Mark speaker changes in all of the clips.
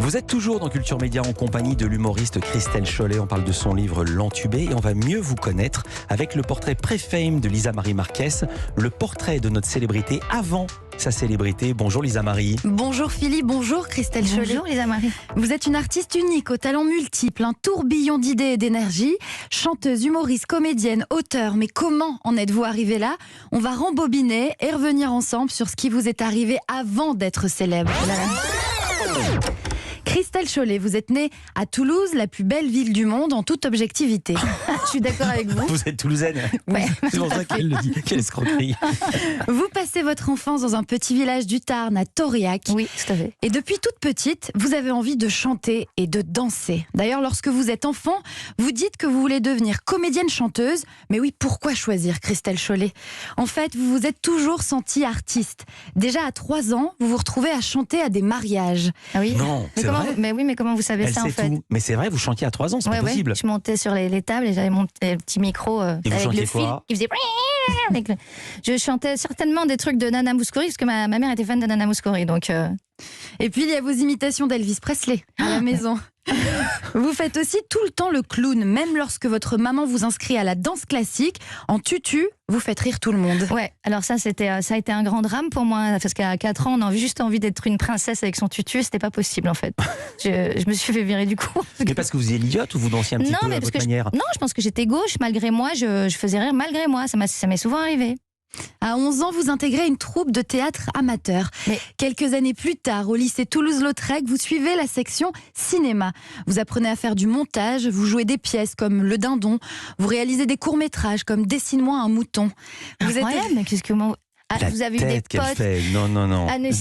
Speaker 1: Vous êtes toujours dans Culture Média en compagnie de l'humoriste Christelle Chollet. On parle de son livre L'Entubé et on va mieux vous connaître avec le portrait pré-fame de Lisa Marie Marquez, le portrait de notre célébrité avant sa célébrité. Bonjour Lisa Marie.
Speaker 2: Bonjour Philippe, bonjour Christelle Chollet.
Speaker 3: Bonjour Lisa Marie.
Speaker 2: Vous êtes une artiste unique, aux talents multiples, un tourbillon d'idées et d'énergie, chanteuse, humoriste, comédienne, auteure. Mais comment en êtes-vous arrivée là? On va rembobiner et revenir ensemble sur ce qui vous est arrivé avant d'être célèbre. Christelle Chollet, vous êtes née à Toulouse, la plus belle ville du monde en toute objectivité. Je suis d'accord avec vous.
Speaker 1: Vous êtes toulousaine?
Speaker 2: Ouais.
Speaker 1: C'est pour ça qu'elle le dit. Quelle escroquerie.
Speaker 2: Vous passez votre enfance dans un petit village du Tarn, à Tauriac.
Speaker 3: Oui, tout à fait.
Speaker 2: Et depuis toute petite, vous avez envie de chanter et de danser. D'ailleurs, lorsque vous êtes enfant, vous dites que vous voulez devenir comédienne-chanteuse. Mais oui, pourquoi choisir Christelle Chollet? En fait, vous vous êtes toujours sentie artiste. Déjà à 3 ans, vous vous retrouvez à chanter à des mariages.
Speaker 3: Ah oui.
Speaker 1: Non, c'est vrai.
Speaker 3: Mais oui, mais comment vous savez
Speaker 1: Elle
Speaker 3: ça en
Speaker 1: sait
Speaker 3: fait?
Speaker 1: tout. Mais c'est vrai, vous chantiez à 3 ans, c'est pas possible.
Speaker 3: Je montais sur les tables et j'avais mon petit micro
Speaker 1: Et vous
Speaker 3: avec
Speaker 1: chantiez
Speaker 3: le fil
Speaker 1: quoi?
Speaker 3: qui faisait... Je chantais certainement des trucs de Nana Mouskouri parce que ma mère était fan de Nana Mouskouri. Donc
Speaker 2: Et puis, il y a vos imitations d'Elvis Presley à la maison. Vous faites aussi tout le temps le clown, même lorsque votre maman vous inscrit à la danse classique. En tutu, vous faites rire tout le monde.
Speaker 3: ouais, alors ça a été un grand drame pour moi parce qu'à 4 ans, on a juste envie d'être une princesse avec son tutu, c'était pas possible en fait. Je me suis fait virer du coup.
Speaker 1: Mais parce que vous étiez l'idiote ou vous dansiez un petit peu à votre manière?
Speaker 3: Non, je pense que j'étais gauche malgré moi, je faisais rire malgré moi, ça m'est souvent arrivé.
Speaker 2: À 11 ans, vous intégrez une troupe de théâtre amateur.
Speaker 3: Mais-
Speaker 2: Quelques années plus tard, au lycée Toulouse-Lautrec, vous suivez la section cinéma. Vous apprenez à faire du montage, vous jouez des pièces comme Le Dindon, vous réalisez des courts-métrages comme Dessine-moi un mouton. Vous êtes...
Speaker 3: Incroyable, mais qu'est-ce que vous avez eu des
Speaker 1: tête qu'elle
Speaker 3: potes.
Speaker 1: fait. Non.
Speaker 3: Ah, mais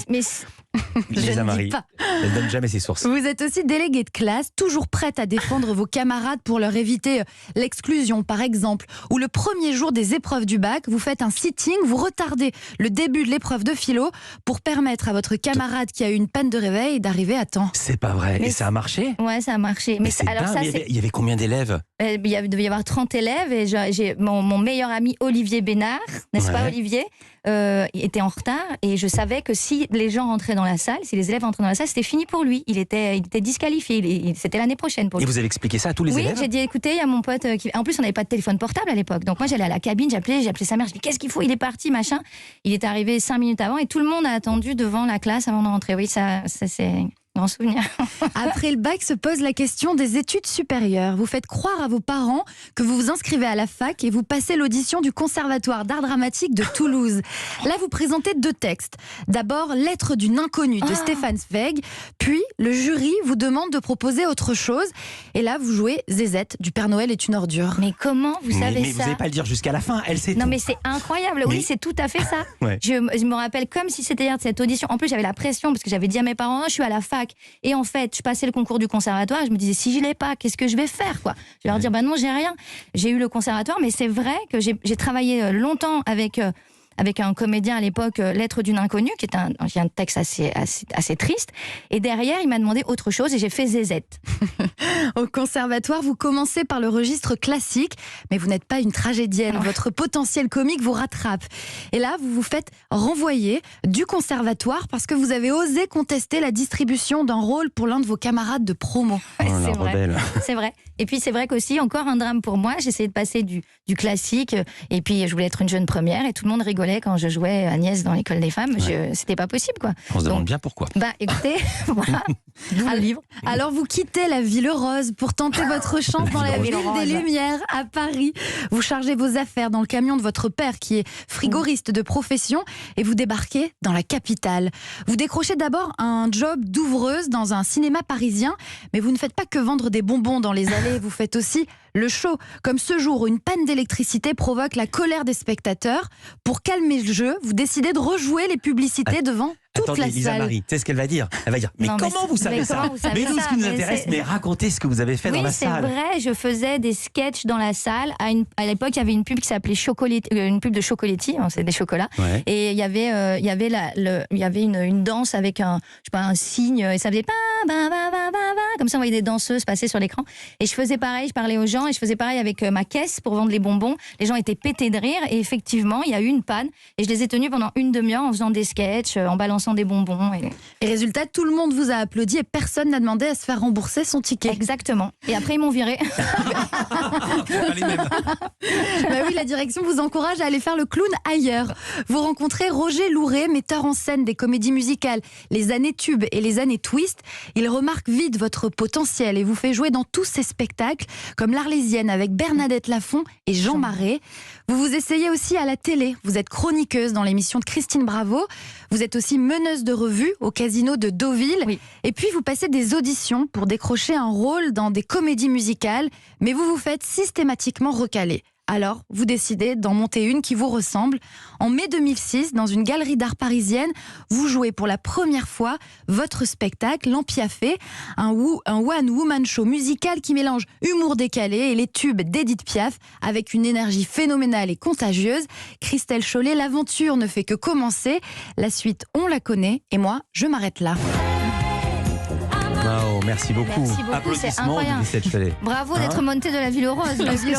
Speaker 2: Je
Speaker 1: Lisa
Speaker 2: ne
Speaker 1: Marie,
Speaker 2: dis pas.
Speaker 1: elle donne jamais ses sources.
Speaker 2: Vous êtes aussi déléguée de classe, toujours prête à défendre vos camarades pour leur éviter l'exclusion, par exemple. Ou le premier jour des épreuves du bac, vous faites un sitting, vous retardez le début de l'épreuve de philo pour permettre à votre camarade qui a eu une panne de réveil d'arriver à temps.
Speaker 1: C'est pas vrai.
Speaker 3: Mais
Speaker 1: Et ça a marché?
Speaker 3: ouais, ça a marché.
Speaker 1: Mais c'est
Speaker 3: alors
Speaker 1: dingue.
Speaker 3: ça,
Speaker 1: Il y avait combien d'élèves?
Speaker 3: il devait y avoir 30 élèves et j'ai mon meilleur ami Olivier Bénard, n'est-ce pas
Speaker 1: Ouais.
Speaker 3: Olivier, était en retard et je savais que si les gens rentraient dans la salle, si les élèves rentraient dans la salle, c'était fini pour lui. Il était disqualifié. C'était l'année prochaine pour
Speaker 1: Et
Speaker 3: lui.
Speaker 1: vous avez expliqué ça à tous les
Speaker 3: Oui,
Speaker 1: élèves?
Speaker 3: j'ai dit écoutez, il y a mon pote qui... En plus, on n'avait pas de téléphone portable à l'époque. Donc moi, j'allais à la cabine, j'appelais sa mère, je dis qu'est-ce qu'il faut? Il est parti, machin. Il est arrivé 5 minutes avant et tout le monde a attendu devant la classe avant de rentrer. Oui, ça c'est un grand souvenir.
Speaker 2: Après le bac se pose la question des études supérieures. Vous faites croire à vos parents que vous vous inscrivez à la fac et vous passez l'audition du Conservatoire d'art dramatique de Toulouse. Là, vous présentez 2 textes. D'abord, Lettre d'une inconnue de Stéphane Zweig. Puis, le jury vous demande de proposer autre chose. Et là, vous jouez Zézette du Père Noël est une ordure.
Speaker 3: Mais comment vous savez
Speaker 1: mais vous
Speaker 3: ça?
Speaker 1: n'allez pas le dire jusqu'à la fin. Elle sait
Speaker 3: Non
Speaker 1: tout.
Speaker 3: mais c'est incroyable,
Speaker 1: Mais-
Speaker 3: oui c'est tout à fait ça.
Speaker 1: Ouais.
Speaker 3: Je me rappelle comme si c'était hier de cette audition. En plus j'avais la pression parce que j'avais dit à mes parents je suis à la fac et en fait je passais le concours du conservatoire et je me disais si je l'ai pas qu'est-ce que je vais faire quoi? Je vais leur dire bah non j'ai rien. J'ai eu le conservatoire mais c'est vrai que j'ai travaillé longtemps avec un comédien à l'époque, Lettre d'une inconnue, qui est un texte assez triste. Et derrière, il m'a demandé autre chose et j'ai fait Zézette.
Speaker 2: Au conservatoire, vous commencez par le registre classique, mais vous n'êtes pas une tragédienne. Votre potentiel comique vous rattrape. Et là, vous vous faites renvoyer du conservatoire parce que vous avez osé contester la distribution d'un rôle pour l'un de vos camarades de promo.
Speaker 1: Oh, la
Speaker 3: c'est vrai.
Speaker 1: rebelle.
Speaker 3: C'est vrai. Et puis c'est vrai qu'aussi, encore un drame pour moi, j'essayais de passer du classique et puis je voulais être une jeune première et tout le monde rigolait quand je jouais Agnès dans l'école des femmes. C'était pas possible quoi.
Speaker 1: On se demande
Speaker 3: Donc,
Speaker 1: bien pourquoi.
Speaker 3: bah écoutez, voilà, d'où le livre.
Speaker 2: Alors vous quittez la Ville Rose pour tenter votre chance dans la
Speaker 3: Ville
Speaker 2: ville
Speaker 3: Rose.
Speaker 2: des Lumières à Paris. Vous chargez vos affaires dans le camion de votre père qui est frigoriste de profession et vous débarquez dans la capitale. Vous décrochez d'abord un job d'ouvreuse dans un cinéma parisien, mais vous ne faites pas que vendre des bonbons dans les allées, vous faites aussi le show. Comme ce jour où une panne d'électricité provoque la colère des spectateurs. Pour calmer le jeu, vous décidez de rejouer les publicités devant toute
Speaker 1: Attendez,
Speaker 2: la
Speaker 1: Lisa
Speaker 2: salle.
Speaker 1: Marie, tu sais ce qu'elle va dire? Elle va dire, mais
Speaker 3: Non, mais
Speaker 1: comment vous savez
Speaker 3: mais
Speaker 1: ça?
Speaker 3: comment vous savez
Speaker 1: Mais nous,
Speaker 3: ça
Speaker 1: ce qui nous
Speaker 3: Mais
Speaker 1: intéresse,
Speaker 3: c'est-
Speaker 1: mais racontez ce que vous avez fait dans
Speaker 3: Oui,
Speaker 1: la
Speaker 3: c'est
Speaker 1: salle.
Speaker 3: vrai, je faisais des sketchs dans la salle. À l'époque, il y avait une pub qui s'appelait une pub de Chocoletti, hein, c'est des chocolats.
Speaker 1: Ouais.
Speaker 3: Et il y avait une danse avec un cygne, et ça faisait pa, ba, ba, ba, ba, ba, comme ça on voyait des danseuses passer sur l'écran. Et je faisais pareil, je parlais aux gens et je faisais pareil avec ma caisse pour vendre les bonbons. Les gens étaient pétés de rire et effectivement, il y a eu une panne et je les ai tenus pendant une demi-heure en faisant des sketchs, en balançant des bonbons.
Speaker 2: Et résultat, tout le monde vous a applaudi et personne n'a demandé à se faire rembourser son ticket.
Speaker 3: Exactement. Et après, ils m'ont viré.
Speaker 1: Pas les mêmes.
Speaker 2: Bah oui, la direction vous encourage à aller faire le clown ailleurs. Vous rencontrez Roger Louret, metteur en scène des comédies musicales Les années tubes et Les années twist. Il remarque vite votre potentiel et vous fait jouer dans tous ses spectacles, comme L'Arlésienne avec Bernadette Lafont et Jean Marais. Vous vous essayez aussi à la télé. Vous êtes chroniqueuse dans l'émission de Christine Bravo. Vous êtes aussi meneuse de revue au Casino de Deauville.
Speaker 3: Oui.
Speaker 2: Et puis vous passez des auditions pour décrocher un rôle dans des comédies musicales, mais vous vous faites systématiquement recaler. Alors, vous décidez d'en monter une qui vous ressemble. En mai 2006, dans une galerie d'art parisienne, vous jouez pour la première fois votre spectacle, L'Empiaffé, un one-woman show musical qui mélange humour décalé et les tubes d'Edith Piaf avec une énergie phénoménale et contagieuse. Christelle Chollet, l'aventure ne fait que commencer. La suite, on la connaît et moi, je m'arrête là.
Speaker 1: Wow, merci beaucoup.
Speaker 3: Merci beaucoup, c'est
Speaker 1: Applaudissements de
Speaker 3: incroyable.
Speaker 1: Christelle Chollet.
Speaker 3: Bravo
Speaker 1: Hein
Speaker 3: d'être montée de la Ville Rose. Parce que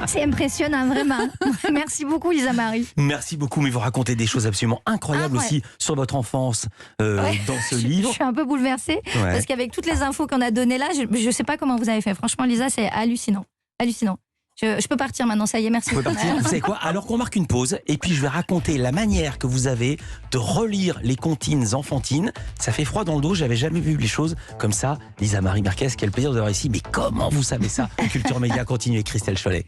Speaker 3: c'est impressionnant, vraiment. Merci beaucoup, Lisa Marie.
Speaker 1: Merci beaucoup, mais vous racontez des choses absolument incroyables aussi sur votre enfance dans ce
Speaker 3: Je
Speaker 1: livre.
Speaker 3: suis un peu bouleversée
Speaker 1: Ouais.
Speaker 3: parce qu'avec toutes les infos qu'on a données là, je ne sais pas comment vous avez fait. Franchement, Lisa, c'est hallucinant. Hallucinant. Je peux partir maintenant, ça y est, merci.
Speaker 1: Vous pouvez partir. Vous savez quoi? Alors qu'on marque une pause, et puis je vais raconter la manière que vous avez de relire les comptines enfantines. Ça fait froid dans le dos, j'avais jamais vu les choses comme ça. Lisa Marie Marquez, quel plaisir de voir ici. Mais comment vous savez ça? Culture Média continue avec Christelle Chollet.